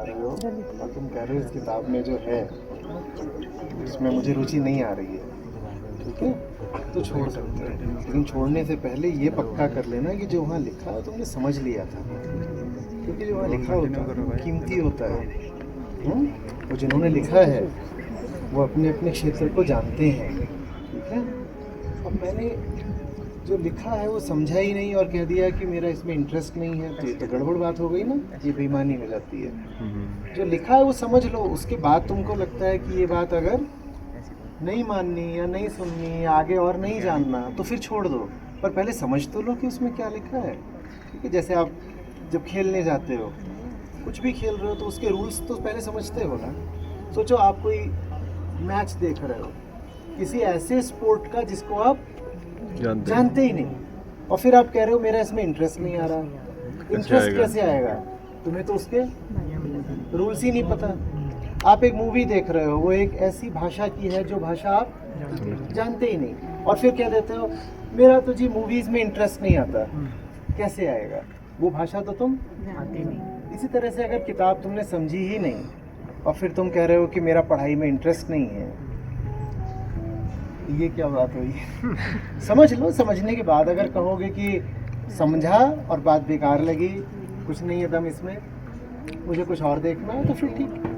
रहे हो और तुम कह रहे हो इस किताब में जो है उसमें मुझे रुचि नहीं आ रही है, ठीक है, तो छोड़ सकते हो। लेकिन छोड़ने से पहले ये पक्का कर लेना कि जो वहाँ लिखा है तुमने समझ लिया था, क्योंकि जो वहाँ लिखा होता है वो कीमती होता है। वो जिन्होंने लिखा है वो अपने अपने क्षेत्र को जानते हैं, ठीक है। अब मैंने जो लिखा है वो समझा ही नहीं और कह दिया कि मेरा इसमें इंटरेस्ट नहीं है, तो ये तो गड़बड़ बात हो गई ना, ये बेईमानी हो जाती है। जो लिखा है वो समझ लो, उसके बाद तुमको लगता है कि ये बात अगर नहीं माननी या नहीं सुननी या आगे और नहीं जानना तो फिर छोड़ दो, पर पहले समझ तो लो कि उसमें क्या लिखा है, ठीक है। जैसे आप जब खेलने जाते हो, कुछ भी खेल रहे हो तो उसके रूल्स तो पहले समझते हो ना। सोचो आप कोई मैच देख रहे हो किसी ऐसे स्पोर्ट का जिसको आप जानते ही नहीं, और फिर आप कह रहे हो मेरा इसमें इंटरेस्ट नहीं आ रहा। इंटरेस्ट कैसे आएगा, तुम्हें तो उसके रूल्स ही नहीं पता। आप एक मूवी देख रहे हो, वो एक ऐसी भाषा की है जो भाषा आप जानते ही नहीं, और फिर कह देते हो मेरा तो जी मूवीज में इंटरेस्ट नहीं आता। कैसे आएगा, वो भाषा तो तुम जानते नहीं। इसी तरह से अगर किताब तुमने समझी ही नहीं और फिर तुम कह रहे हो कि मेरा पढ़ाई में इंटरेस्ट नहीं है, ये क्या बात हुई। समझ लो, समझने के बाद अगर कहोगे कि समझा और बात बेकार लगी, कुछ नहीं है दम इसमें, मुझे कुछ और देखना है, तो फिर ठीक है।